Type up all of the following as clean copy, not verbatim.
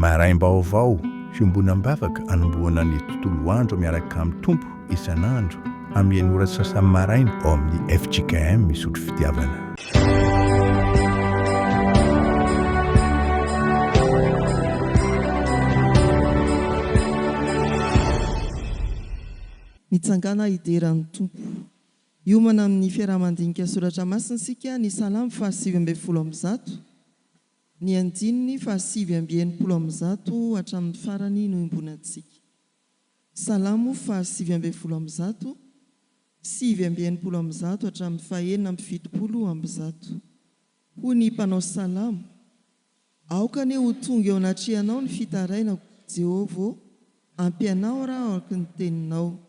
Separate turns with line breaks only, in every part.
maraim-baovao fiomboanam-bavaka anomboana ny tontolo andro miaraka amin'ny tompo isan'andro amin'ny enora sasany maraina ao amin'ny FJKM misotro fitiavana.
Mitsangana idiran'ny tompo. Iomana amin'ny fiarahamandinika soratra masina sika ny salamo 7:100, ny andininy 7:90 hatramin'ny farany no imbonantsika. Salamo 7:100, 7:90 hatramin'ny 4:70. Hoy ny mpanao salamo: aoka ne ho tonga eo anatrihanao ny fitaraina Jehovah, ampianao raha araka ny teninao.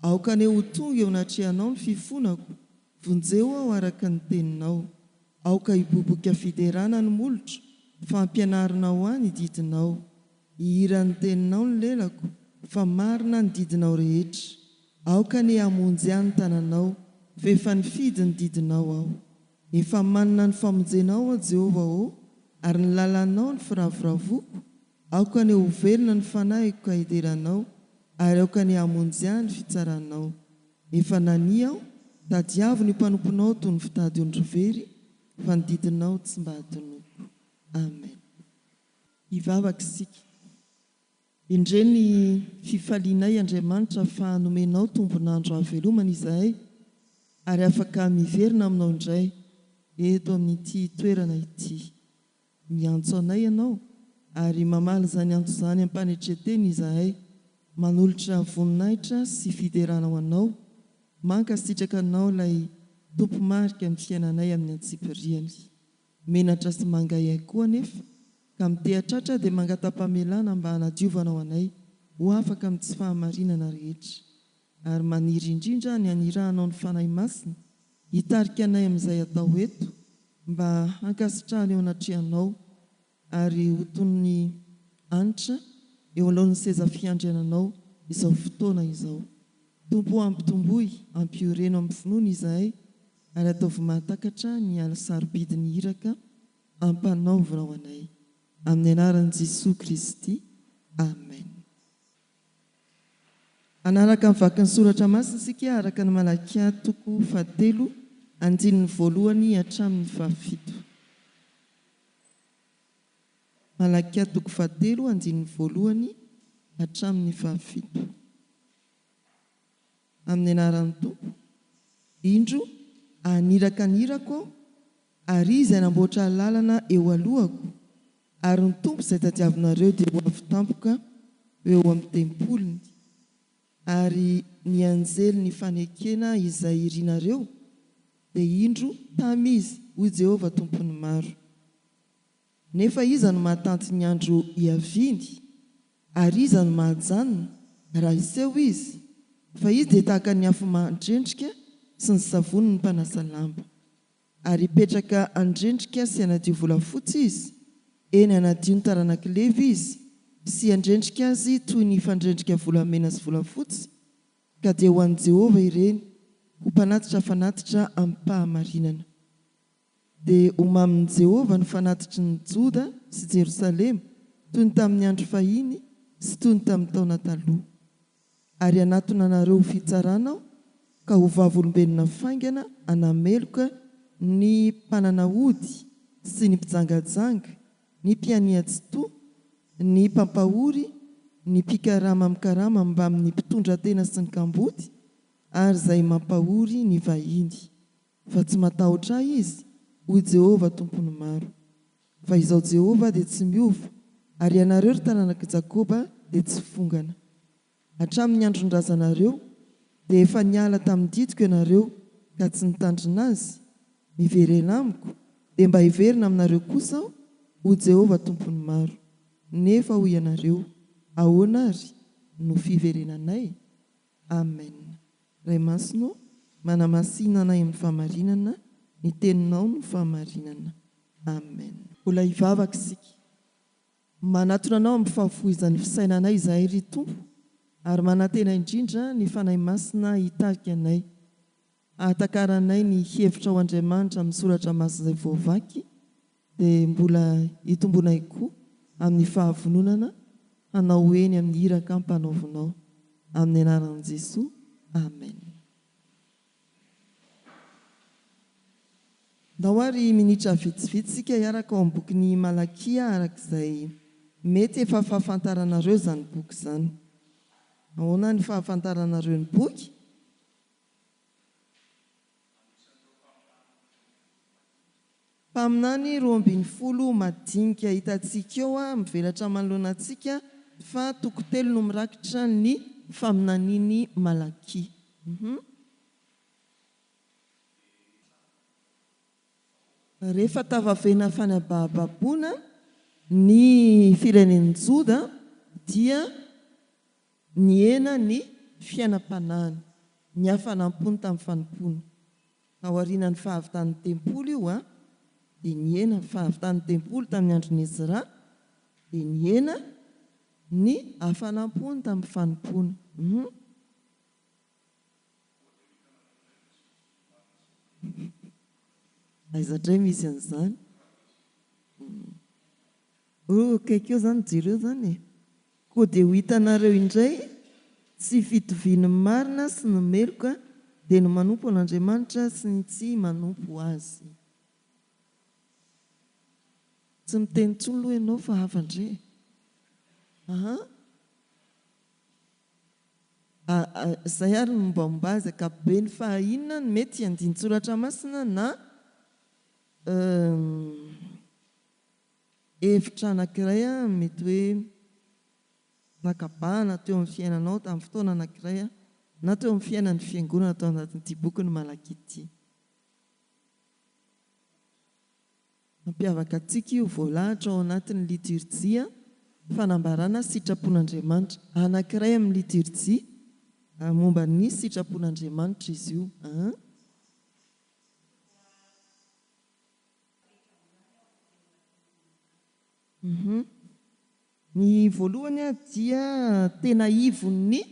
Aoka ne ho tonga eo anatrihanao ny fifonako, vonjeo aho araka ny teninao. Aoka hiboboka fiderana ny molotra, fa ampianarinao any didinao. Hihiran'ny teninao ny lelako, fa marina ny didinao rehetra. Aoka ne hamonjy any tananao, fa efa nifidy ny didinao aho. Efa manana ny famonjenao, Jehovah, ary ny lalanao ny firavoravoko. Aoka ne ho velona ny fanahiko ka hideranao, ary aoka ne hamonjy any fitsaranao. Efa nania aho, tadiavo ny mpanomponao toy ny fitady ondrovery, fa ny didinao tsy mba hatonoko. Amen. Hivavaka isika. Indre ny fifalianay Andriamanitra fa nomenao tombonandro havelomana izahay, ary afaka miverina aminao indray eto amin'ity toerana ity. Miantso anay ianao, ary mamaly izany antso izany ampanetreteny izahay, manolotra voninahitra sy fideranao anao, mankasitraka anao ilay tompo marika amin'ny fiainanay amin'ny antsipiriany. Menatra sy mangay koa nefa, ka mitehatratra dia mangatapa-melana mba hanadiovanao anay ho afaka amin'ny tsy fahamarinana rehetra. Ary maniry indrindra ny hanirahanao ny fanahy masina, hitarika anay amin'izay atao eto, mba hankasitrahana eo anatrihanao, ary ho toy ny anitra eo alohan'ny seza fiandriananao izao fotoana izao. Tompo ampitomboy, ampioreno amin'ny finoana izahay, ary ataovy mahatakatra ny alsarobidiny iraka ampanaovinao anay. Amin'ny anaran'i Jesosy Kristy. Amen. Anaraka amin'ny vakin'ny soratra masina isika araka ny Malakia 7:1 hatramin'ny 7. Malakia 7:1 hatramin'ny 7. Amin'ny anaran'ny tompo. Indro aniraka anirako, ary izay namboatra lalana eo alohako, ary ny tompo izay tadiavinareo dia ho avy tampoka eo amin'ny tempolony. Ary ny anjely ny fanekena izay irianareo dia indro tamizy hoy Jehovah tompony maro. Nefa iza no mahatanty ny andro hiaviny, ary iza no mahajanona raha iseho izy, fa izy dia tahaka ny afo mandrendrika sy ny savony ny mpanasa lamba. Ary hipetraka andrendrika sy hanadio volafotsy izy, eny hanadio ny taranak'ilevy izy, sy handrendrika azy toy ny fandrendrika volamena sy volafotsy, ka dia ho an'i Jehovah ireny, ho mpanatitra fanatitra amin'ny fahamarinana. Dia homamin'i Jehovah ny fanatitry ny Joda sy Jerosalema, toy ny tamin'ny andro fahiny sy toy ny tamin'ny taona taloha. Ary hanatona anareo fitsaranao, ka ho vavolombelona faingana hanameloka ny mpanana ody sy ny mpijangajanga, ny mpiania-tsi-toa, ny mpampahory, ny mpikarama mikarama mba amin'ny mpitondra-tena sy ny kamboty, ary izay mampahory ny vahiny. Fa tsy matahotra ahy izy, hoy Jehovah tompony maro. Fa izao Jehovah dia tsy miova, ary ianareo ry taranak'i Jakoba dia tsy fongana. Hatramin'ny andron-drazanareo dia efa niala tamin'ny didiko ianareo ka tsy nitandrina azy. Miverena amiko dia mba hiverina aminareo kosa aho, hoy Jehovah tompony maro. Nefa hoy ianareo, ahoana ary no fiverenanay? Amen. Ray masino, manamasinana anay amin'ny fahamarinana, ny teninao no fahamarinana. Amen. Mbola hivavaka isika. Manatona anao amin'ny fahafoizan'ny fisainanay izahay ry Tompo, ary manantena indrindra ny fanahy masina hitarika anay. Ahatakaranay ny hevitra ao Andriamanitra amin'ny soratra masina izay voavaky, dia mbola hitombonay koa amin'ny fahavononana hanao eny amin'ny hiraka ampanaovinao amin'ny anaran'i Jesosy. Amen. Ndao ary minitra vitsivitsika hiaraka ao amin'ny bokin'ny Malakia arak'izay mety efa fahafantaranareo izany boky izany. Ahoana ny fahafantaranareo ny boky? Mpaminany 12 madinika hitantsika eo mivelatra manoloana antsika fa tokotelo no mirakitra ny faminaniany Malakia. Rehefa tavavena fanabahababona ny firenen'ny Joda dia niena ny fiainam-panahiny, ny hafanampony tamin'ny fanompony. Aorianan'ny fahavitan'ny tempoly io dia niena fahavitan'ny tempoly tamin'ny andron'ny Ezra, dia niena ny hafanampony tamin'ny fanompony. Aizatray misy an'izany. Kaikeo izany jereo izany. Koa dia ho hitanareo indray tsy fitoviany marina sy ny meloka dia ny manompo an'Andriamanitra sy ny tsy manompo azy. Tsy miteny intsony aloha ianao fa hafandre. Izay ary mombamomba azy ankapobeny fa inona ny mety andinin-tsoratra masina na hevitra anankiray mety hoe nakabahana teo amin'ny fiainanao tamin'ny fotoana anankiray na teo amin'ny fiainan'ny fiangonana tao anatin'ity boky ny Malakia ity. Mampiavaka antsika io voalahatra ao anatin'ny liturjia fanambarana sitrapon'Andriamanitra anankiray amin'ny liturjia momba ny sitrapon'Andriamanitra izy io. Ny voalohany dia tena ivon'ny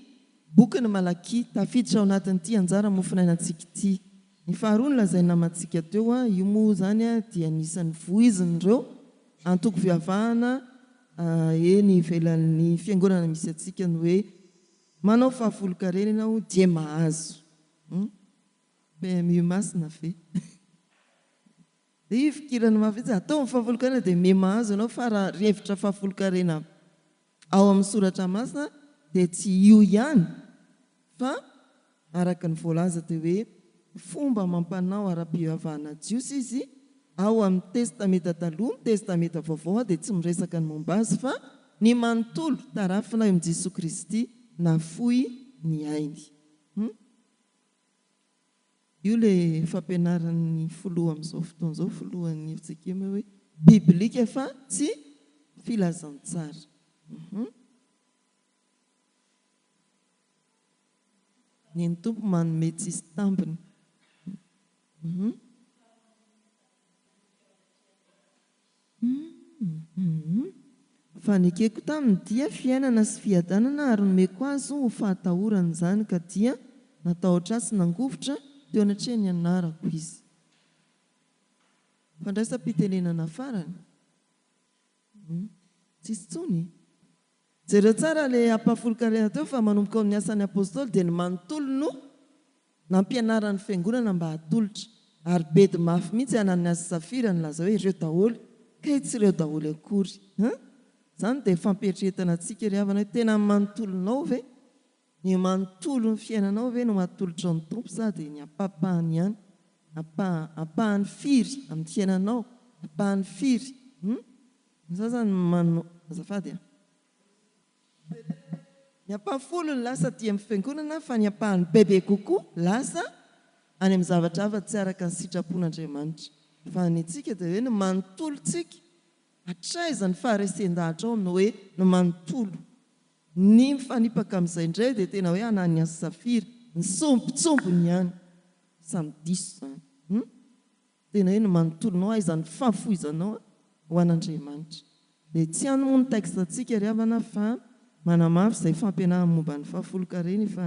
boky ny Malakia tafiditra ao anatin'ity anjara mofinainantsika ity. Ny faharoa ny lazaina amantsika teo io moa izany dia anisan'ny voizin'ireo antoko fiavahana eny ivelan'ny fiangonana misy antsika ny hoe manao fahafolokarena ianao dia mahazo. PMU masina ve? Dia fikirana mafitsy atao amin'ny fahafolokarena dia me mahazo ianao fa raha revitra fahafolokarena ao amin'ny soratra masina dia tsy io ihany fa araka ny voalaza dia hoe fomba mampanao ara-pivavahana jios izy ao amin'ny testamenta taloha, testamenta vaovao dia tsy miresaka ny momba azy fa ny manontolo tarafina eo amin'i Jesosy Kristy nafoy ny ainy. Io ilay fampianaran'ny filoha amin'izao fotoana izao, filohan'ny FJKM hoe biblika fa tsy filazantsara. Ny tompo manome tsisy tambiny. Fa nikeko taminy dia fiainana sy fiadanana ary nomeko azy ho fahatahorana izany ka dia natahotra sy nangovotra teo anatrehany anarako izy. Fandraisam-pitenenana farany. Tsisy tsony. Jereo tsara ilay ampahafolokarena teo fa manomboka amin'ny asan'ny apôstôly dia ny manontolo no nampianaran'ny fiangonana mba hatolotra. Ary bedy mafy mihitsy anan'ny azy Safira ny laza hoe ireo daholo, ka tsy ireo daholo akory. Izany dia fampietretana antsika ry havana hoe tena manontolonao ve? Ny manontolo ny fiainanao ve no mahatolotra ny tompo sa dia ny ampahany ihany? Ampahany firy amin'ny fiainanao? Ampahany firy? Zazany azafady ny ampahafolo ny lasa dia amin'ny fiangonana fa ny ampahany bebe kokoa lasa any amin'ny zavatra hafa tsy araka ny sitrapon'Andriamanitra. Fa ny antsika dia hoe ny manontolotsika hatraizany faharesen-dahatra ao no hoe ny manontolo. Ny mifanipaka amin'izay indray dia tena hoe anany azy Safira ny sombitsombony ihany samy diso izany. Tena hoe ny manontolonao aizany fahafoizanao ho an'Andriamanitra. Dia tsy anomo ny texte antsika ry havana fa manamafy izay fampianarana momba ny fahafolokarena fa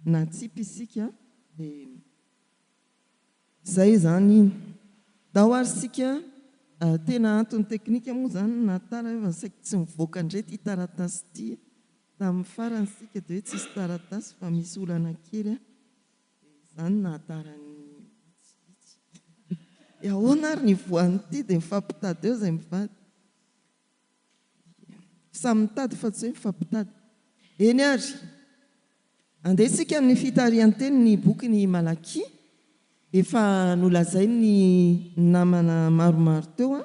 natsipy isika dia izay izany. Dao ary isika tena antony teknika moa zany natara fa saika tsy mivoaka indray ty taratasy ty tamin'ny farany sika dia hoe tsisy taratasy fa misy olana kely zany natarany ahoana ary ny voany ity dia mifampitady eo izay mivady samy mitady fa tsy hoe mifampitady eny ary andesika amin'ny fitarian-teny ny boky ny Malakia efa nolazay ny namana maromaro teo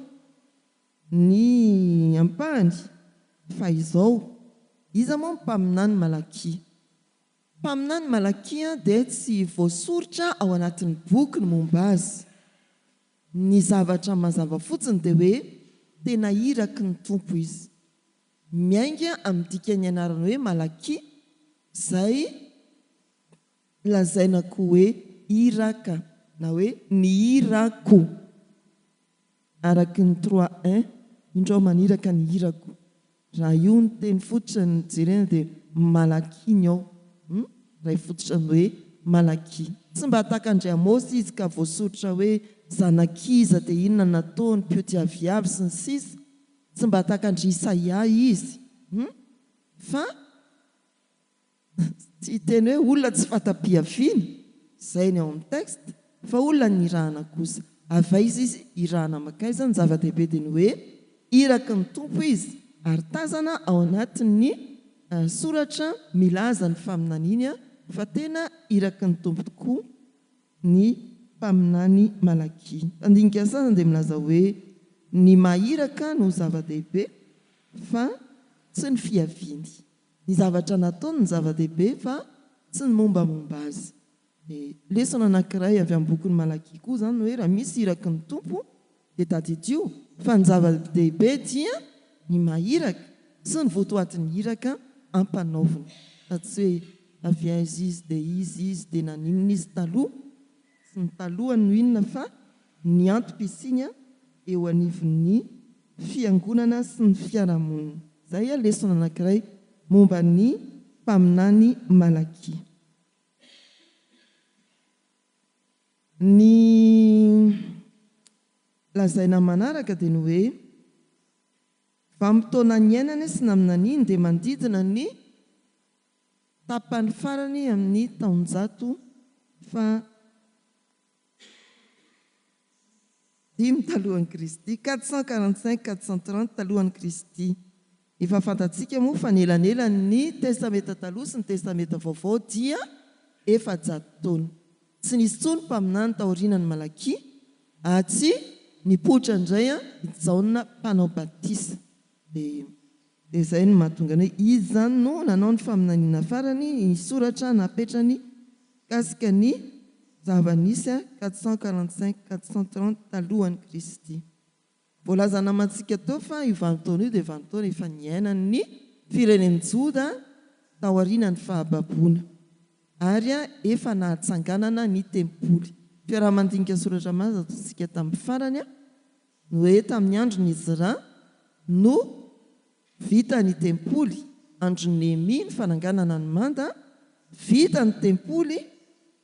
ny ampahany fa izao iza moa mpaminany Malakia mpaminany Malakia dia tsy voasoritra ao anatin'ny boky ny momba azy ny zavatra mazava fotsiny dia hoe tena iraky ny tompo izy miainga amin'ny dikany anarany hoe Malakia izay lazainako hoe iraka na hoe ny irako araky ny 3:1 indreo maniraka ny irako raha io ny teny fototra ny jerena dia Malakia ny ao ray fototra ny hoe Malakia tsy mba takandry Amosy izy ka voasoritra hoe zanakiza dia inona nataony piotiaviavy sy ny sisa tsy mba takandry Isaia izy fa tsy teny hoe olona tsy fatapiaviana izay ny ao amin'ny texte fa olona ny irahana kosa avaiza izy irahana makaiza ny zava-dehibe dia ny hoe iraky ny tompo izy ary tazana ao anatin'ny soratra milaza ny faminaniana fa tena iraky ny tompo tokoa ny mpaminany Malakia andinika sasany dia milaza hoe ny mahiraka no zava-dehibe fa tsy ny fiaviany ny zavatra nataony ny zava-dehibe fa tsy ny mombamomba azy lesona anankiray avy amin'ny boky ny Malakia koa zany hoe raha misy iraky ny tompo dia tadidio fa ny zava-dehibe dia ny mahiraka sy ny votoatin'ny iraka ampanaovina fa tsy hoe avy aiza izy dia naninona izy taloha sy ny taloha no inona fa ny antom-pisiana eo anivon'ny fiangonana sy ny fiarahamonina izay lesona anankiray momba ny mpaminany Malakia ny lazaina manaraka dia ny hoe vanim-potoana ny ainany sy naminaniny dia mandidina ny tapany farany amin'ny taonjato fa 5 talohan'ny Kristy 445-430 talohan'ny Kristy efa fantatsika moa fa nelanelany ny testamenta taloha sy ny testamenta vaovao dia efa 100 taona tsy nisy tsony mpaminany taorianany Malakia atsy nipoitra indray ijaona mpanao batisa dia izay no mahatonga ny hoe izy zany no nanao ny faminaniana farany ny soratra napetrany kasika ny zava-nisy 445-430 talohan'ny Kristy voalaza namantsika teo fa io vanim-potoana io dia vanim-potoana efa niainany ny firenen'i Joda taorianany fahababoana ary efa nahatsanganana ny tempoly fiarahamandinika soratra maza ataontsika tamin'ny farany no hoe tamin'ny andro ny Ezra no vita ny tempoly andro ny Néhémie ny fananganana ny manda vita ny tempoly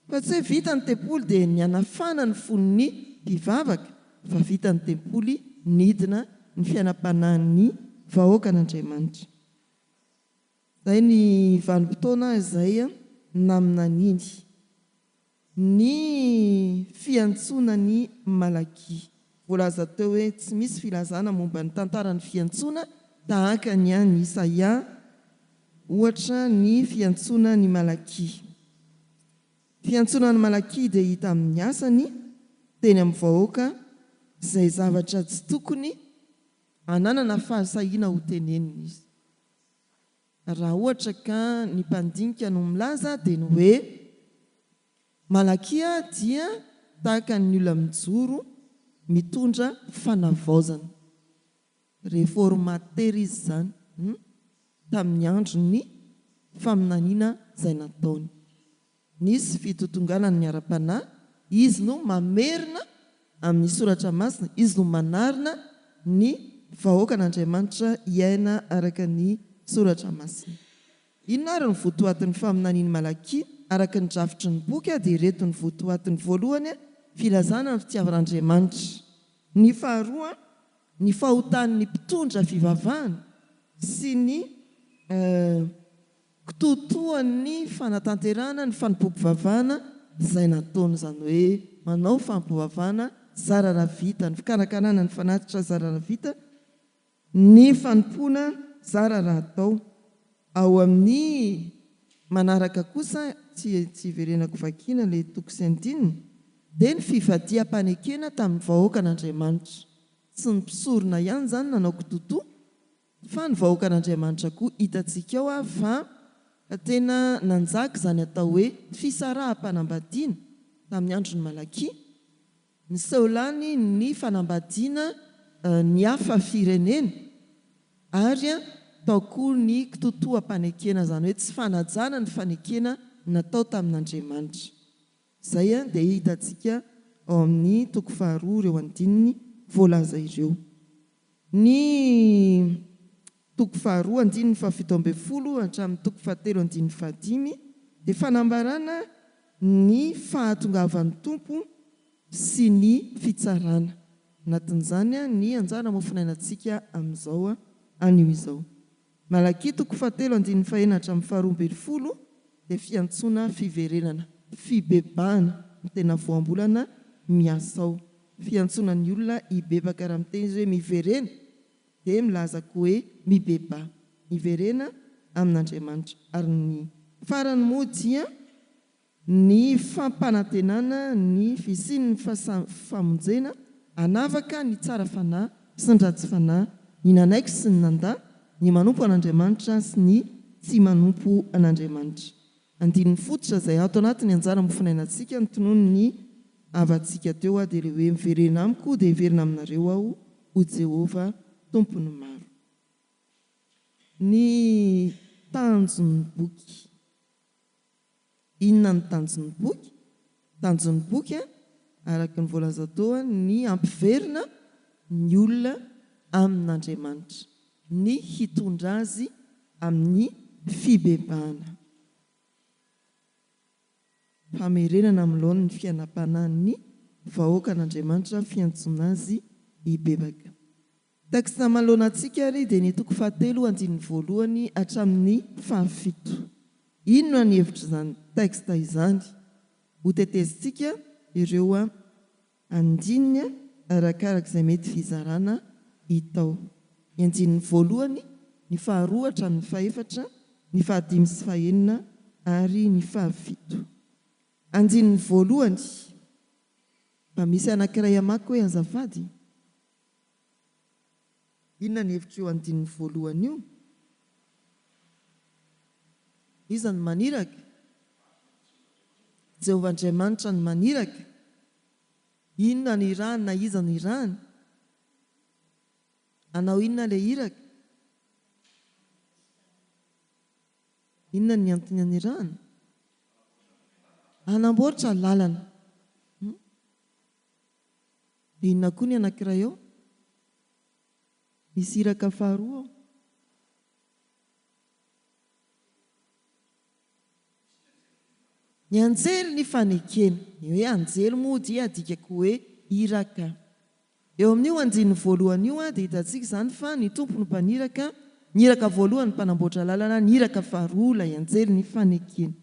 fa tsy hoe vita ny tempoly dia ny anafana ny fon'ny mpivavaka fa vita ny tempoly nidina ny fiainam-panahin'ny vahoakan'Andriamanitra izay ny vanim-potoana izay naminaniny ny fiantsonany Malakia voalaza teo hoe tsy misy filazana momba ny tantarany fiantsoana tahaka ny an'ny Isaia ohatra ny fiantsonany Malakia fiantsonany Malakia dia hita amin'ny asany teny amin'ny vahoaka izay zavatra tsy tokony ananana fahasahiana ho tenenina izy raha ohatra ka ny mpandinika no milaza dia ny hoe Malakia dia tahaka ny olona mijoro mitondra fanavaozana réformateur izy zany tamin'ny andro ny faminaniana izay nataony nisy fitotonganany ny ara-panahy izy no mamerina amin'ny soratra masina izy no manarina ny vahoakan'Andriamanitra iaina araka ny soratra masina inona ary ny votoatin'ny faminaniany Malakia araka ny drafitry ny boky dia ireto ny votoatin'ny voalohany filazana ny fitiavan'Andriamanitra ny faharoa ny fahotan'ny mpitondra fivavahana sy ny kitotoan'ny fanatanterahana ny fanompoam-pivavahana izay nataony, izany hoe manao fanompoam-pivavahana zarara vita, ny fikarakarana ny fanatitra zarara vita, ny fanompoana zarara atao. Ao amin'ny manaraka kosa tsy verenako vakiana ilay toko sy andininy dia ny fivadiam-panekena tamin'ny vahoakan'Andriamanitra. Tsy ny mpisorona ihany izany nanao kitoto, fa ny vahoakan'Andriamanitra koa hitantsika ao fa tena nanjaka izany atao hoe fisaraham-panambadiana tamin'ny andron'ny Malakia, ny seholany ny fanambadiana ny hafa firenena ary tao koa ny kitotoam-panekena, izany hoe tsy fanajana ny fanekena natao tamin'Andriamanitra. Izay dia hitantsika ao amin'ny toko 2:2 voalaza ireo. Ny toko 2:7 hatramin'ny toko 7:5 dia fanambarana ny fahatongavan'ny tompo sy ny fitsarana. Anatin'izany ny anjara mofinainantsika amin'izao anio izao. Malakia toko 7:1 hatramin'ny 2:12 dia fiantsoana fiverenana, fibebahana ny tena voambolana miasao, fiantsoana ny olona hibebaka raha miteny izy hoe miverena dia milaza koa hoe mibebaha, miverena amin'Andriamanitra. Ary ny farany moa dia ny fampanantenana ny fisian'ny famonjena anavaka ny tsara fanahy sy ny ratsy fanahy, ny nanaiky sy ny nandà, ny manompo an'Andriamanitra sy ny tsy manompo an'Andriamanitra. Andininy fototra izay ato anatin'ny anjara mofinainantsika ny tonono ny avantsika teo dia ilay hoe miverena amiko dia hiverina aminareo aho ho Jehova tompony maro. Ny tanjon'ny boky. Inona ny tanjon'ny boky? Tanjon'ny boky araka ny voalaza tao ny ampiverina ny olona amin'Andriamanitra, ny hitondra azy amin'ny fibebahana, famerenana amin'ilony ny fiainam-panahin'ny vahoakan'Andriamanitra, fiantsoana azy hibebaka. Teksta manoloanantsika ary dia ny toko 7:1 hatramin'ny 7. Inona ny hevitra izany teksta izany? Ho tetezintsika ireo andininy arakaraka izay mety fizarana hitao. Ny andininy voalohany, ny 2 hatramin'ny 4, ny 5 sy 6 ary ny 7. Andininy voalohany, mba misy anankiray amaky hoe azafady. Inona ny hevitra eo andininy voalohany io? Iza ny maniraka? Jehova Andriamanitra ny maniraka. Inona ny irahany na iza ny irahany? Anao inona ilay iraka? Inona ny antony anirahana? Anamboatra lalana. Inona koa ny anankiray eo? Misy iraka 2 ao. Ny anjely ny fanekena. Ny hoe anjely moa dia adikako hoe iraka. Eo amin'io andininy voalohany io dia hitantsika izany fa ny tompo ny mpaniraka, ny iraka voalohany ny mpanamboatra lalana, ny iraka 2 ilay anjely ny fanekena.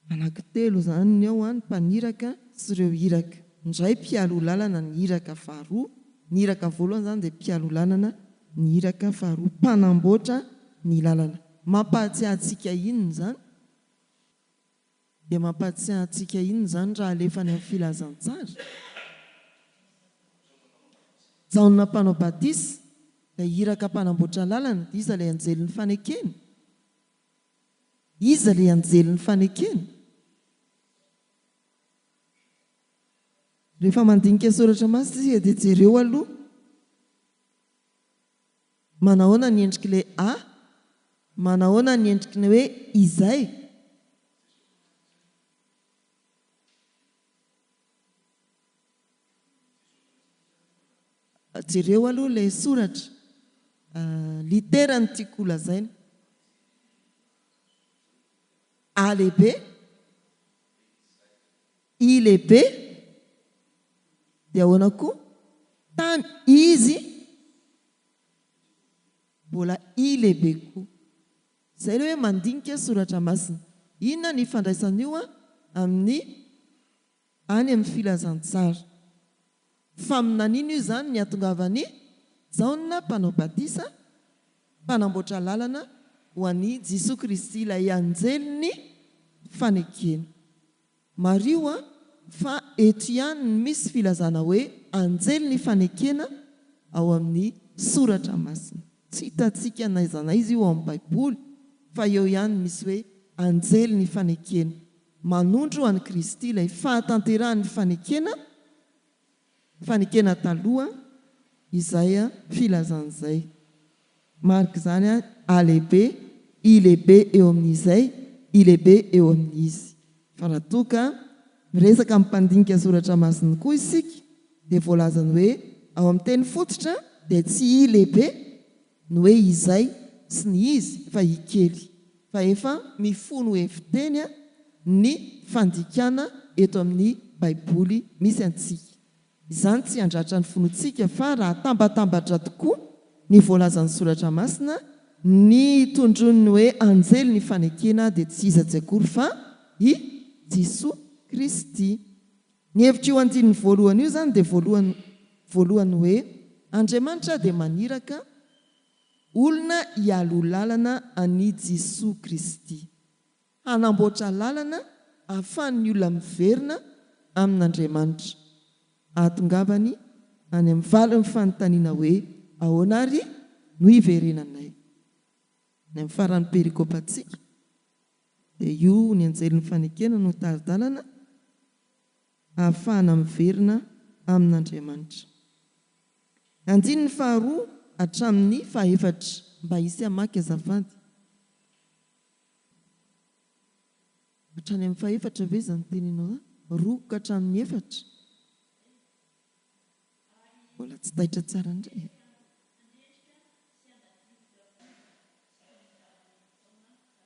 Anankitelo izany ny ao ny mpaniraka sy ireo iraka. Indray mpialo lalana ny iraka 2, ny iraka voalohany izany dia mpialo lalana ny iraka 2, mpanamboatra ny lalana. Mampahatsiahy antsika inona izany? Dia mampahatsiahy antsika inona izany raha alefa ny amin'ny filazantsara? Jaona mpanao batisa, ilay iraka mpanamboatra lalana, iza ilay anjely ny fanekena? Iza ilay anjely ny fanekena? Rehefa mandinika soratra masina dia jereo aloha. Manahoana ny endrik'ilay A? Manahoana ny endrik'ilay hoe izay? Jereo aloha ilay soratra. Litera ny tiako lazaina. A lehibe, I lehibe, dia ahoana koa? tany izy mbola i lehibe koa. Izay ilay hoe mandinika soratra masina. Inona ny ifandraisan'io amin'ny any amin'ny filazantsara. Fa aminan'ino io izany ny atongavany Jaona mpanao batisa mpanamboatra lalana ho an'i Jesosy Kristy ilay anjeliny fanekena. Mario fa eto ihany misy filazana hoe anjeliny fanekena ao amin'ny soratra masina. Tsy hitantsika n'aiza n'aiza io ao amin'ny Baiboly fa eo ihany misy hoe anjeliny fanekena. Manondro an'i Kristy ilay fahatanterahany fanekena taloha izay filazan'izay. Marika izany a lehibe, i lehibe eo amin'izay, i lehibe eo amin'izy. Fa raha toa ka miresaka mpandinika soratra masina koa isika dia voalazany hoe ao amin'ny teny fototra dia tsy i lehibe ny hoe izay sy ny izy fa i kely. Fa efa mifono heviteny ny fandikana eto amin'ny Baiboly misy antsika. Izany tsy handratra ny fonontsika fa raha tambatambatra tokoa ny voalazan'ny soratra masina, ny tondrony hoe anjely ny fanekena dia tsy iza tsy akory fa i Jesosy Kristy. Ny hevitra io andininy voalohany io izany dia voalohany hoe Andriamanitra dia maniraka olona hialoha lalana an'i Jesosy Kristy, hanamboatra lalana ahafahan'ny olona miverina amin'Andriamanitra. Ahatongavany any amin'ny valiny fanontaniana hoe ahoana ary no hiverenanay. Ny amin'ny faran'ny perikopantsika dia io ny anjelin'ny fanekena no taridalana ahafahana miverina amin'Andriamanitra. Andininy faharoa hatramin'ny fahaefatra, mba hisy hamaky azafady. Hatrany amin'ny fahaefatra ve izany teninao? Roa ka hatramin'ny efatra. Mbola tsy taitra tsara indray.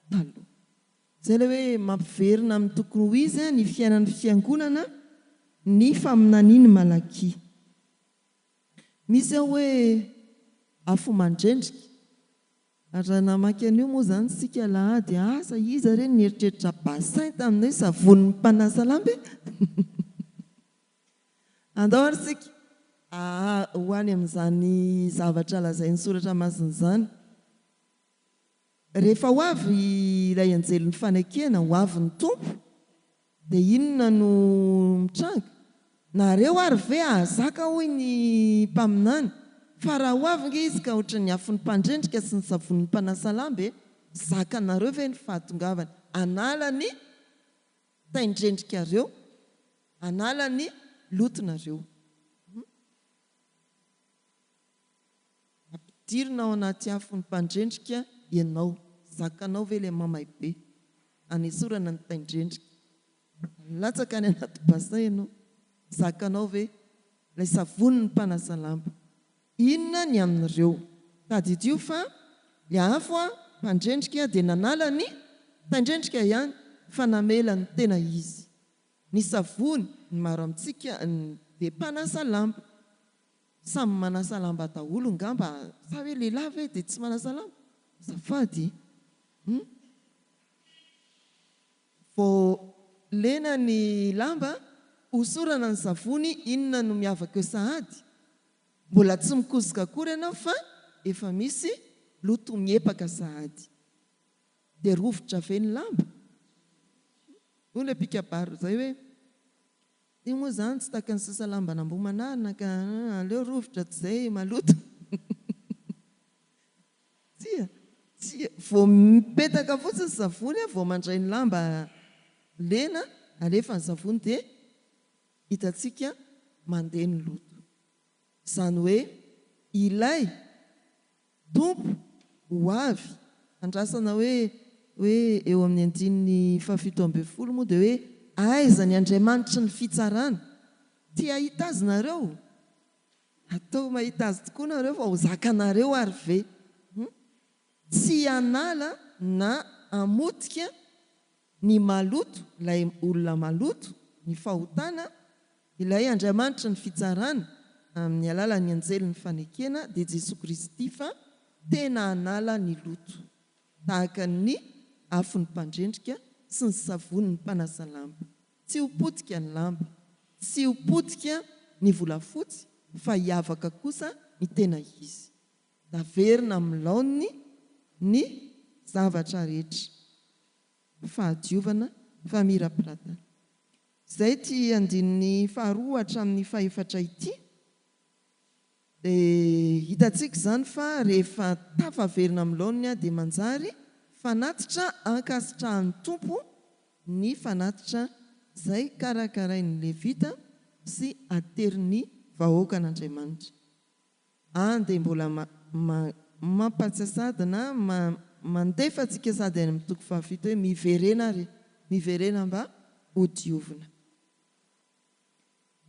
Taloha. Izay ilay hoe mampiverina amin'ny tokony ho izy ny fiainan'ny fiangonana ny faminaniany malaky. Misy hoe afo mandrendrika. Raha namaky an'io moa izany sika alahady asa iza ireny nieritreritra bassin tamin'ny hoe savony mpanasa lamba. Andao ary sika ho any amin'izany zavatra lazain'ny soratra masina izany. Rehefa ho avy ilay anjelin'ny fanekena, ho avy ny tompo, dia inona no mitranga? Nareo ary ve ahazaka hoy ny mpaminany? Fa raha ho avy izy ka ohatra ny afon'ny mpandrendrika sy ny savon'ny mpanasa lamba, zakanareo ve ny fahatongavany? Anala ny taindrendrikareo, anala ny lotonareo. Ampidirina ao anaty afon'ny mpandrendrika ianao, zakanao ve ilay mamay be? Anesorana ny taindrendrika. Latsaka any anaty bassin ianao, zakanao ve ilay savon'ny mpanasa lamba? Inona ny amin'ireo? Tadidio fa ilay afo mpandrendrika dia nanala ny taindrendrika ihany fa namela ny tena izy. Ny savony ny maro amintsika dia mpanasa lamba. Samy manasa lamba daholo ngamba, sa hoe lehilahy ve dia tsy manasa lamba? Zafady. Vao lena ny lamba, hosorana ny savony, inona no miavaka eo sahady? Mbola tsy mikosoka akory ianao fa efa misy loto miepaka sahady. Dia rovotra ve ny lamba? Hoy ilay mpikabaro izay hoe io moa izany tsy taka ny sasa lamba nambomanarina ka aleo rovotra tsy izay maloto. Tsia, vao mipetaka fotsiny savony, vao mandray ny lamba lena, alefa ny savony dia hitantsika mandeha ny loto. Izany hoe ilay tompo ho avy, andrasana hoe eo amin'ny andininy fahafito ambin'ny folo moa dia hoe aiza ny Andriamanitra ny fitsarana. Tia hita azy nareo? Atao mahita azy tokoa nareo fa ho zakanareo ary ve? Tsy hanala na hamotika ny maloto, ilay olona maloto, ny fahotana, ilay Andriamanitra ny fitsarana, amin'ny alalan'ny anjely ny fanekena dia Jesosy Kristy fa tena hanala ny loto tahaka ny afo ny mpandrendrika sy ny savony ny mpanasa lamba. Tsy ho potika ny lamba, tsy ho potika ny volafotsy, fa hiavaka kosa ny tena izy. Daverina amin'ny laony ny zavatra rehetra, fahadiovana, famirapiratana. Izay ty andininy faharoa hatramin'ny fahaefatra ity. Dia hitantsika izany fa rehefa tafaverina amin'ny laony dia manjary fanatitra ankasitrahan'ny tompo ny fanatitra izay karakarain'ny Levita sy aterin'ny vahoaka an'Andriamanitra. Dia mbola mampatsiasady na mandefa antsika sady any amin'ny toko fahafito hoe miverena mba ho diovina.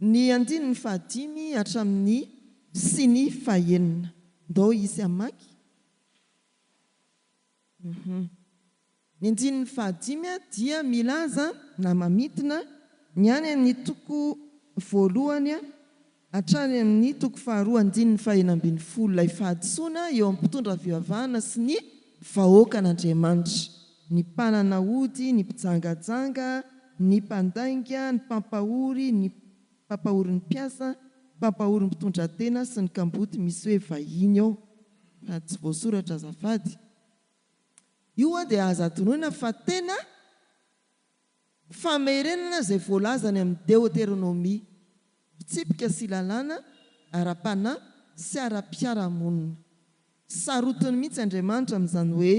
Ny andininy fahadimy hatramin'ny sy ny fahaenina. Ndao isy amaky. Ny andininy fahadimy dia milaza na mamitina ny any amin'ny toko voalohany hatrany amin'ny toko faharoa andininy fahaenambin'ny folo ilay fahadisoana eo amin'ny mpitondra fivavahana sy ny vahoaka an'Andriamanitra. Ny mpanana ody, ny mpijangajanga, ny mpandainga, ny mpampahory, ny mpampahory ny mpiasa, mpampahory ny mpitondra tena sy ny kamboty misy hoe vahiny ao. Tsy voasoratra azafady. Io dia aza tonoina fa tena famerenana izay voalazany amin'ny Deutéronomie. Fitsipika sy lalàna, ara-panahy sy ara-piarahamonina. Sarotiny mihitsy Andriamanitra amin'izany hoe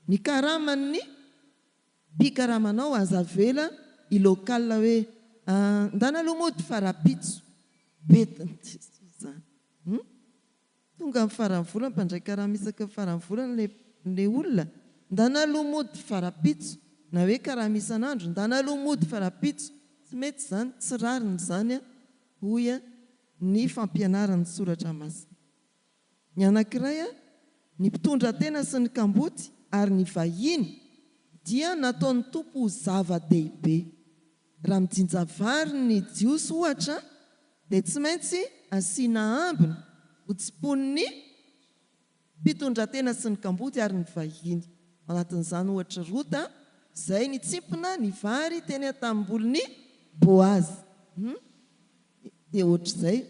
ny karaman'ny mpikaramanao aza vela i local hoe ndana lomody farapitso betiny izany. Tonga amin'ny faran'ny volana mpandray karamisaka faran'ny volana le olona ndana lomody farapitso na hoe karamisan'andro ndana lomody farapitso. Tsy mety izany, tsy rariny izany hoy ny fampianaran'ny soratra masina. Ny anankiray ny mpitondra tena sy ny kamboty ary ny vahiny dia nataon'ny tompo ho zava-dehibe. Raha mijinjavary ny jiosy ohatra dia tsy maintsy asiana ambiny hotsipon'ny mpitondra tena sy ny kamboty ary ny vahiny. Anatin'izany ohatra rota izay nitsimpona ny vary teny an-tambolon'ny Boazy. Dia ohatr'izay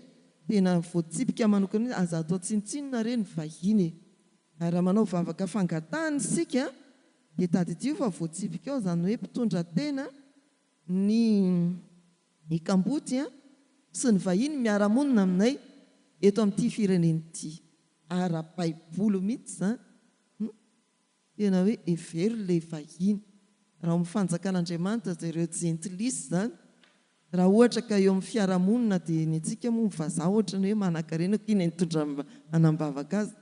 tena voatsipika manokana aza atao tsinontsinona re ny vahiny. Ary raha manao vavaka fangatahana isika dia tadidio fa voatsipika ao izany hoe mpitondra tena ny kamboty sy ny vahiny miara-monina aminay eto amin'ity fireneny ity. Ara-baibolo mihitsy izany. Tena hoe every ilay vahiny. Raha mifanjakan'Andriamanitra dia ireo jentilisy izany. Raha ohatra ka eo amin'ny fiarahamonina dia ny antsika moa vazaha ohatra ny hoe manan-karena kiana nitondra anambavaka azy.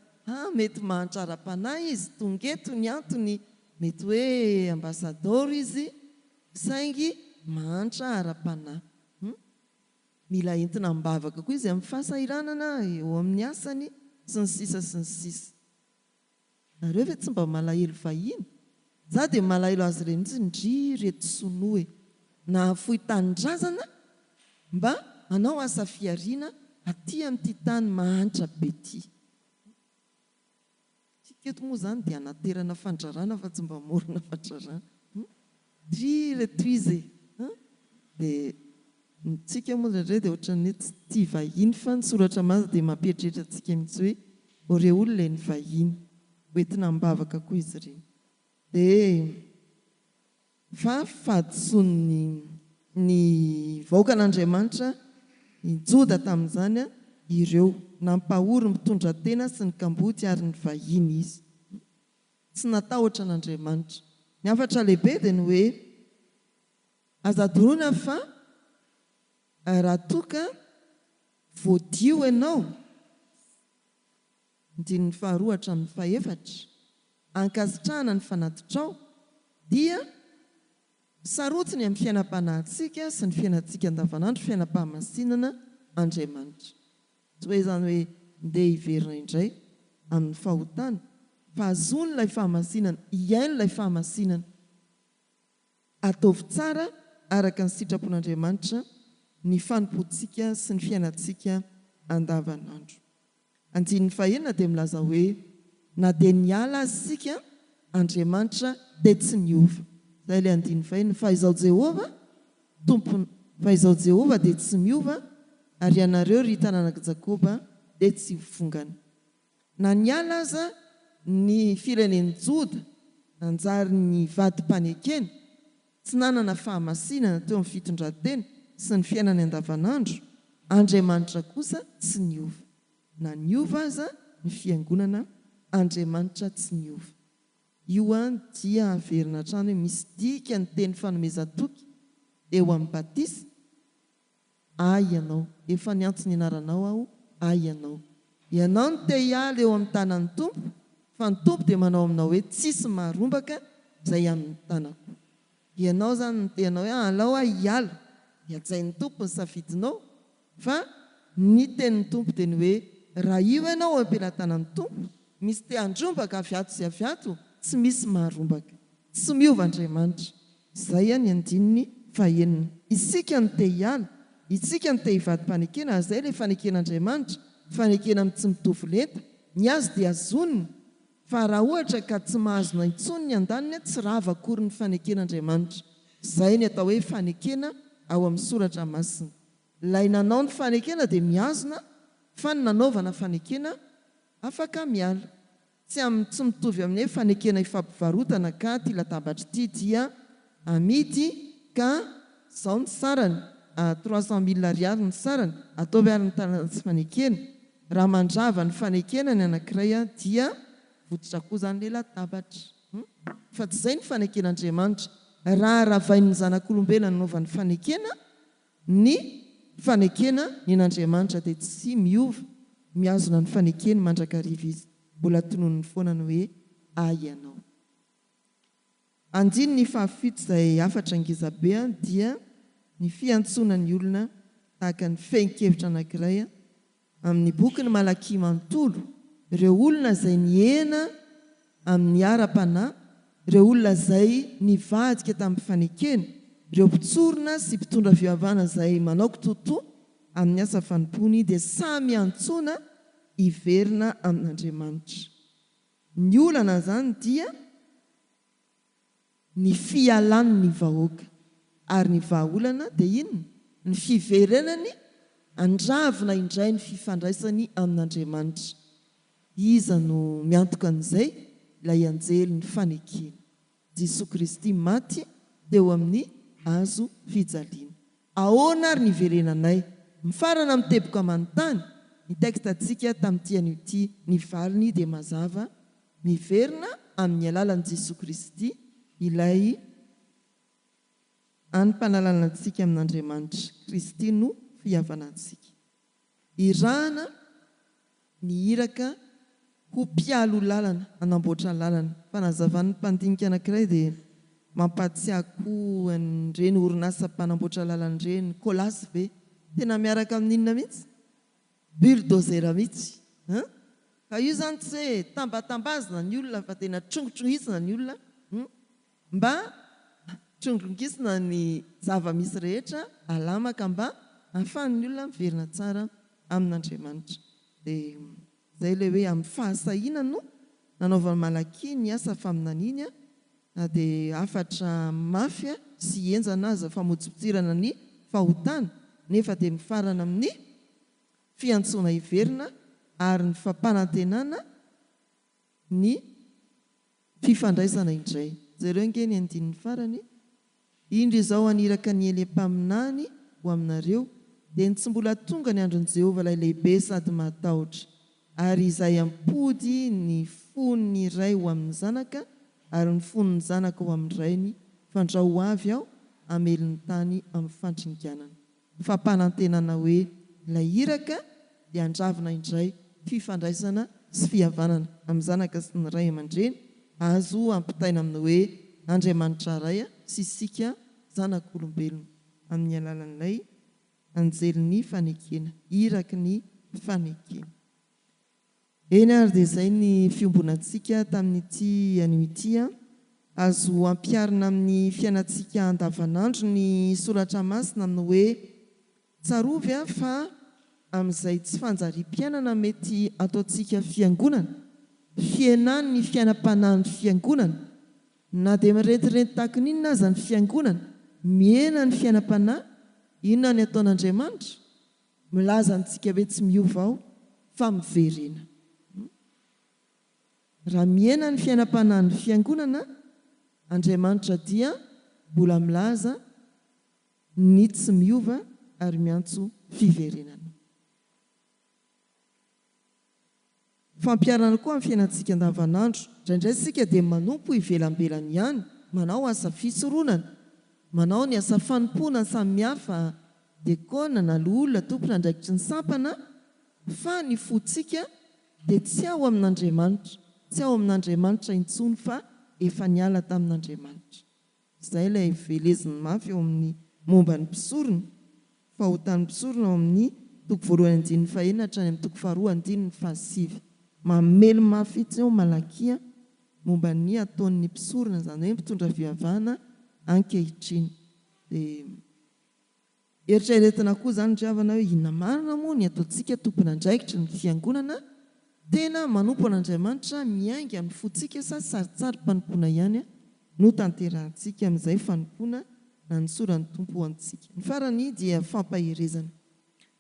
Mety mahantra ara-panahy izy, tongeto ny antony, mety hoe ambasador izy, saingy mahantra ara-panahy. Mila entina ambavaka koa izy amin'ny fahasahiranana, eo amin'ny asany, sy ny sisa sy ny sisa. Nareo ve tsy mba malahelo vahiny? Za dia malahelo azy ireny mihitsy ndry reto sonoe. Na fohy tanindrazana mba hanao asa fiariana aty amin'ity tany mahantra be ity. Eto moa izany dia anaterana fandrarana fa tsy mba morona fandrarana. Dry reto izy. Dia tsika moa indray dia ohatran'ny tsy vahiny fa ny soratra masina dia mampieritreritra antsika mihitsy hoe ireo olona ny vahiny. Hoentina ambavaka koa izy ireny. Dia fahadisoany ny vahoaka an'Andriamanitra nijoda tamin'izany ireo nampahory mitondra tena sy ny kamboty ary ny vahiny izy. Tsy natahotra an'Andriamanitra. Ny hafatra lehibe dia ny hoe aza doroina fa raha toka voadio ianao andininy faharoa hatramin'ny fahefatra ankasitrahana ny fanatitrao dia sarotsiny amin'ny fiainam-panahintsika sy ny fiainantsika andavanandro, fiainam-pahamasinana Andriamanitra. Tsy hoe izany hoe ndeha hiverina indray amin'ny fahotana, fa azony ilay fahamasinana, iaino ilay fahamasinana. Ataovy tsara araka ny sitrapon'Andriamanitra ny fanompoantsika sy ny fiainantsika andavanandro. Andinin'ny fahenina dia milaza hoe na dia niala azy sika Andriamanitra dia tsy niova. Zay ilay andinin'ny fahenina fa izao Jehova tompony, fa izao Jehova dia tsy miova ary ianareo ry tanànan'i Jakoba dia tsy hifongana. Na niala aza ny firenen'i Joda nanjary ny vady-panekena, tsy nanana fahamasinana teo amin'ny fitondran-tena sy ny fiainany andavanandro, Andriamanitra kosa tsy niova. Na niova aza ny fiangonana, Andriamanitra tsy niova. Io dia averina hatrany hoe misy dika ny teny fanomezan-toky eo amin'ny batisa. Ay ianao, efa niantso ny anaranao aho, ay ianao. Ianao no te hiala eo amin'ny tanan'ny Tompo, fa ny Tompo dia manao aminao hoe tsisy maharombaka izay amin'ny tanako. Ianao zany no te hanao hoe alao aho hiala, hiajain'ny Tompo ny safidinao, fa ny tenin'ny Tompo dia ny hoe raha io ianao ampelantanan'ny Tompo, misy te handrombaka avy ato sy avy ato, tsy misy maharombaka, tsy miova Andriamanitra. Izay ny andininy fahenina. Isika no te hiala, isika no te hivady-panekena, izay ilay faneken'Andriamanitra, fanekena amin'ny tsy mitovy lenta, ny azo dia azoniny, fa raha ohatra ka tsy mahazona intsony ny andaniny, tsy rava akory ny faneken'Andriamanitra. Izay ny atao hoe fanekena ao amin'ny soratra masina. Ilay nanao ny fanekena dia miazona, fa ny nanaovana fanekena afaka miala. Tsy mitovy amin'ny hoe fanekena ifampivarotana ka ty latabatra ity dia amidy ka izao ny sarany, 300,000 ariary ny sarany, atao hoe ary ny tanàna tsy fanekena. Raha mandrava ny fanekena ny anankiray dia vototra koa zany ilay latabatra. Fa tsy izay ny faneken'Andriamanitra. Raha ravain'ny zanak'olombelona nanaovany fanekena, ny fanekena ny an'Andriamanitra dia tsy miova, miazona ny fanekeny mandrakariva izy. Mbola tononony foana ny hoe ay ianao. Andiny ny fahafito izay afatra angizabe dia ny fiantsonan'ny olona tahaka ny fehin-kevitra anankiray amin'ny boky ny Malakia manontolo. Ireo olona izay nihena amin'ny ara-panahy, ireo olona izay nivadika tamin'ny fanekena, ireo mpitsorona sy mpitondra fivavahana izay manao kitotoa amin'ny asa fanompony dia samy antsona hiverina amin'Andriamanitra. Ny olana zany dia ny fialan'ny vahoaka, ary ny vahaolana dia inona? Ny fiverenany andravina indray ny fifandraisany amin'Andriamanitra. Iza no miantoka an'izay? Ilay anjely ny fanekena. Jesosy Kristy maty teo amin'ny hazo fijaliana. Ahoana ary niverenanay? Mifarana amin'ny teboka manontany. Ny tekstantsika tamin'ity an'ity ny valiny dia mazava, miverina amin'ny alalan'i Jesosy Kristy ilay anympanalana antsika amin'Andriamanitra. Kristy no fihavanantsika. Irahana ny iraka ho mpialo lalana, anamboatra lalana. Fanazavan'ny mpandinika anankiray dia mampatsiahy koa ireny orinasa mpanamboatra lalana ireny, kolasy be. Tena miaraka amin'inona mihitsy? Bulldozer mihitsy. Ka io zany tsy hoe tambatambazina ny olona fa tena trongotrongitsina ny olona, mba trongitrongisina ny zava-misy rehetra alamaka mba ahafahan'ny olona miverina tsara amin'Andriamanitra. Dia izay ilay hoe amin'ny fahasahiana no nanaovan'ny Malakia ny asa faminaniana, dia afatra mafy sy enjana aza famotsipotsirana ny fahotana, nefa dia mifarana amin'ny fiantsoana hiverina ary ny fampanantenana ny fifandraisana indray. Zareo nge ny andinin'ny farany, indro izao aniraka ny ely-paminany ho aminareo, dia ny tsy mbola tonga ny andron'i Jehova ilay lehibe sady matahotra, ary izay ampody ny foniny iray ho amin'ny zanaka, ary ny foniny zanaka ho amin'ny rainy, fandraho avy aho amelin'ny tany amin'ny fandringanana. Fampanantenana hoe ilay iraka dia andravina indray fifandraisana sy fihavanana amin'ny zanaka sy ny ray aman-dreny, azo ampitaina amin'ny hoe Andriamanitra ray sy isika zanak'olombelona amin'ny alalan'ilay anjelin'ny fanekena, iraky ny fanekena. Eny ary dia izay ny fiombonantsika tamin'ity an'ity, azo ampiarina amin'ny fiainantsika andavanandro ny soratra masina amin'ny hoe tsarovy fa amin'izay tsy fanjari-piainana mety ataontsika fiangonana, fienany ny fiainam-panahy ny fiangonana, na dia mirentireny tahaka n'inona aza ny fiangonana, miena ny fiainam-panahy, inona ny ataon'Andriamanitra? Milaza antsika hoe tsy miova ao fa miverena. Raha miena ny fiainam-panahy ny fiangonana, Andriamanitra dia mbola milaza ny tsy miova ary miantso fiverenana. Fampiarana koa amin'ny fiainantsika andavanandro. Indraindray isika dia manompo ivelambelany ihany, manao asa fitsoronana, manao ny asa fanompoana samihafa, diakona na olona tompona andraikitry ny sampana, fa ny fotsika dia tsy ao amin'Andriamanitra, tsy ao amin'Andriamanitra intsony fa efa niala tamin'Andriamanitra. Izay ilay veleziny mafy eo amin'ny momba ny mpisorona, fahotan'ny mpisorona ao amin'ny 2:1 hatrany amin'ny 2:7. Mamely mafy itsy eo Malakia momba ny ataon'ny mpisorona, izany hoe mpitondra fivavahana ankehitriny. Dia eritreretina koa izany ry havana hoe inona marina moa ny ataontsika tompon'andraikitry ny fiangonana, tena manompo an'Andriamanitra miainga amin'ny fotsika sa saritsary mpanompoana ihany no tanterahantsika amin'izay fanompoana na ny soran'ny tompo ho antsika. Ny farany dia fampaherezana.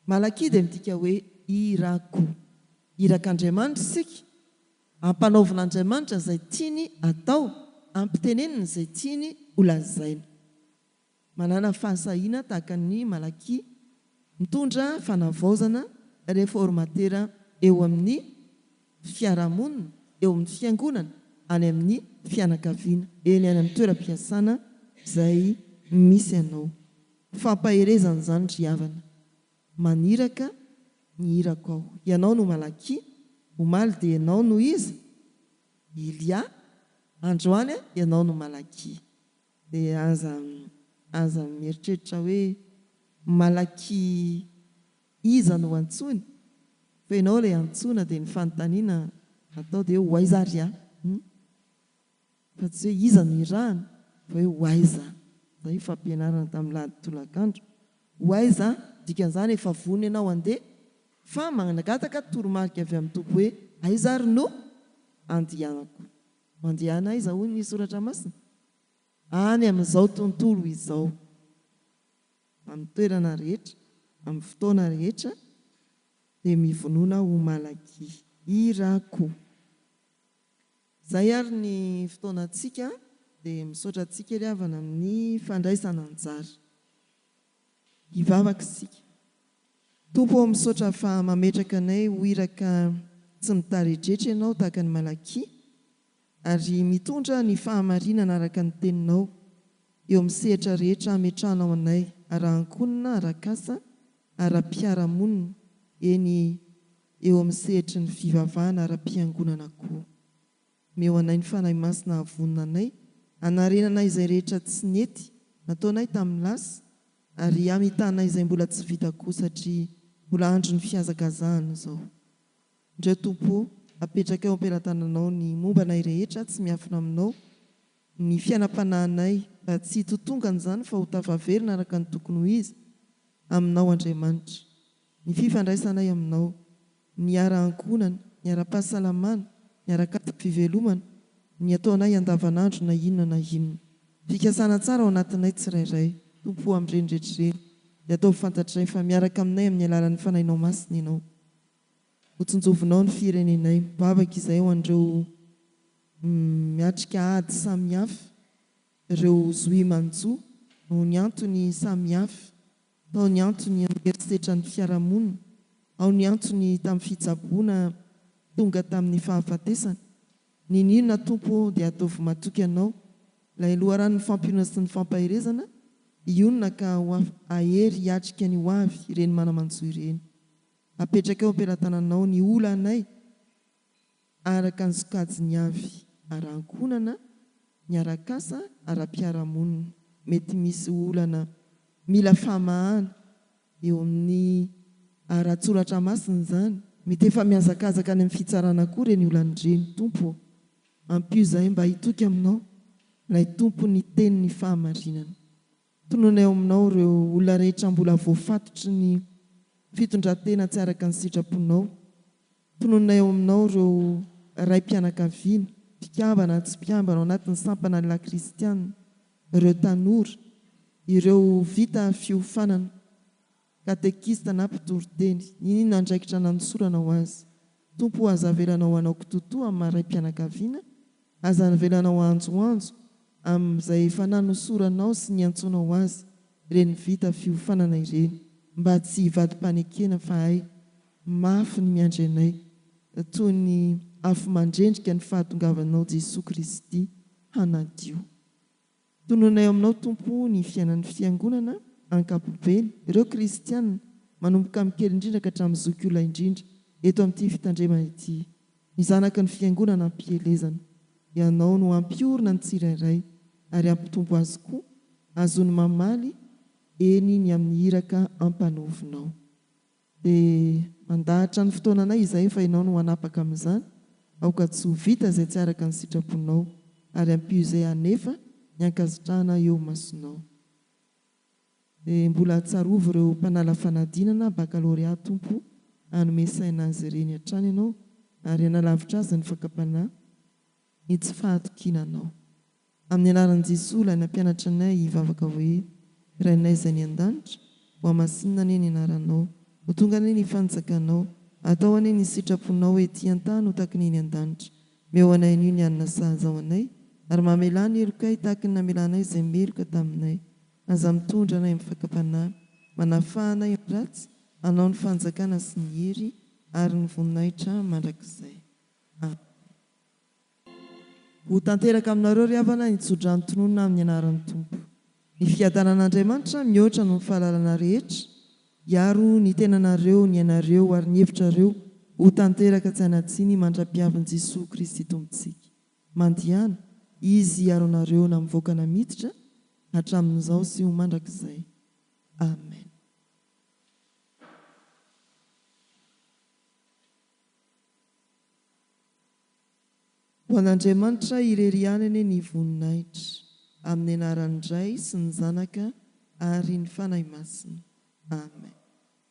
Malakia dia midika hoe irako, irak'Andriamanitra isika, ampanaovin'Andriamanitra izay tiany atao, ampitenenina izay tiany holazaina. Manana fahasahiana tahaka ny Malakia, mitondra fanavaozana réformatera eo amin'ny fiarahamonina, eo amin'ny fiangonana, any amin'ny fianakaviana, eny any amin'ny toeram-piasana izay misy ianao. Fampaherezana izany ry havana. Maniraka ny irako ao. Ianao no Malakia, omaly dia ianao no iza? Ilia. Androany ianao no Malakia. Dia aza mieritreritra hoe Malakia iza no antsony? Fa ianao ilay antsona dia ny fanontaniana atao dia ho aiza ry aho? Fa tsy hoe iza no irahana, fa hoe ho aiza. Izay fampianarana tamin'ny lahady tolakandro. Ho aiza, dikan'izany efa vonona ianao handeha, fa managataka toromarika avy amin'ny tompo hoe aiza ary no andehanako. Mandehana aiza hoy ny soratra masina? Any amin'izao tontolo izao, amin'ny toerana rehetra, amin'ny fotoana rehetra, dia mivonoana ho Malakia, irako. Izay ary ny fotoanantsika dia misaotra antsika ry havana amin'ny fandraisana anjara. Hivavaka isika. Tompo ao misaotra fa mametraka anay ho iraka tsy mitarejetra ianao tahaka ny Malakia, ary mitondra ny fahamarinana araka ny teninao eo amin'ny sehatra rehetra ametrahanao anay, ara-ankonina, ara-kasa, ara-piarahamonina, eny eo amin'ny sehatry ny fivavahana, ara-piangonana koa. Meo anay ny fanahy masina havonina anay, anarenanay izay rehetra tsy nety nataonay tamin'ny lasa, ary amitanay izay mbola tsy vita koa satria mbola andro ny fiazakazahana izao. Indray Tompo, apetraka eo am-pelatananao ny mombanay rehetra, tsy miafina aminao, ny fiainam-panahinay mba tsy hitotongana izany fa ho tafaverina araka ny tokony ho izy aminao Andriamanitra. Ny fifandraisanay aminao, ny ara-ankonana, ny ara-pahasalamana, ny ara-fivelomana, ny ataonay andavanandro na inona na inona. Fikasana tsara ao anatinay tsirairay, Tompo amin'ireny rehetrareny, dia atao fantatray fa miaraka aminay amin'ny alalan'ny fanahinao masina ianao. Ho tsonjovinao ny firenenay, mibavaka izay ho an'ireo miatrika ady samihafa, ireo zohy manjo, no ny antony samihafa, ao ny antony erisetra ny fiarahamonina, ao ny antony tamin'ny fitsaboana tonga tamin'ny fahafatesana. Ninona Tompo dia ataovy matoky ianao, ilay loharan'ny fampionana sy ny fampaherezana, ionona ka ahery hiatrika ny ho avy ireny manamanjo ireny. Apetraka eo am-pelatananao ny olanay araka ny sokajiny avy, ara-ankonana, ny ara-kasa, ara-piarahamonina. Mety misy olana mila famahana eo amin'ny ara-tsoratra masina izany, mety efa miazakazaka any amin'ny fitsarana koa ireny olan'ireny. Tompo, ampio izay mba hitoky aminao, ilay Tompo ny tenin'ny fahamarinana. Tononay aminao ireo olona rehetra mbola voafatotry ny fitondratena tsy araka ny sitraponao. Tononona eo aminao ireo ray mpianakaviana, mpikambana tsy mpikambana ao anatin'ny sampana la kristianina, ireo tanora, ireo vita fiofanana, katekista na mpitoriteny, inona andraikitra nanosorana ho azy. Tompo aza avelanao anao kitotoa amin'ny maray mpianakaviana, aza avelanao anjoanjo amin'izay efa nanosoranao sy ny antsoanao azy, ireny vita fiofanana ireny, mba tsy hivadi-panekena fa hay mafy ny miandry anay, toy ny afo mandrendrika ny fahatongavanao Jesosy Kristy hanadio. Tononay aminao Tompo ny fiainan'ny fiangonana ankapobeny, ireo kristianina manomboka amin'ny kely indrindra ka hatramin'ny zokiolona indrindra eto amin'ity fitandremana ity, ny zanaky ny fiangonana ampielezana. Ianao no ampiorina ny tsirairay ary ampitombo azy koa azony mamaly eny ny amin'ny iraka ampanovinao. Dia mandahatra ny fotoananay izay fa ianao no hanapaka amin'izany, aoka tsy ho vita izay tsy araka ny sitraponao ary ampio izay hanefa ny ankazitrahana eo masonao. Dia mbola tsarovo ireo mpanala fanadinana bakalauréat Tompo, hanome saina azy ireny hatrany ianao ary hanalavitra azy ny fakapanahy ny tsy fahatokinanao. Amin'ny anaran'i Jesosy ilay nampianatra anay hivavaka hoe Rainay izay ny an-danitra, ho amasinina anie ny anaranao, ho tonga anie ny fanjakanao, atao anie ny sitraponao ety an-tany ho taky ny eny an-danitra. Meo anay anio ny hanina sahaza ao anay, ary mamelany elokay taky ny namelanay izay meloka taminay. Aza mitondra anay amin'ny fakapanahy, manafahanay amin'ny ratsy, anao ny fanjakana sy ny hery ary ny voninahitra mandrakizay. Ho tanteraka aminareo ry havana ny tsodrany tononona amin'ny anaran'ny Tompo. Ny fiadanan'Andriamanitra mihoatra no ny fahalalana rehetra, hiaro ny tenanareo, ny ainareo ary ny hevitrareo ho tanteraka tsy hanatsiny mandra-piavin'i Jesosy Kristy Tompontsika. Mandihana, izy hiaro anareo na mivoaka na miditra hatramin'izao sy ho mandrakizay. Amen. Ho an'Andriamanitra irery anany ny voninahitra, amin'ny anaran'ny Ray sy ny Zanaka ary ny fanahy masina. Amen.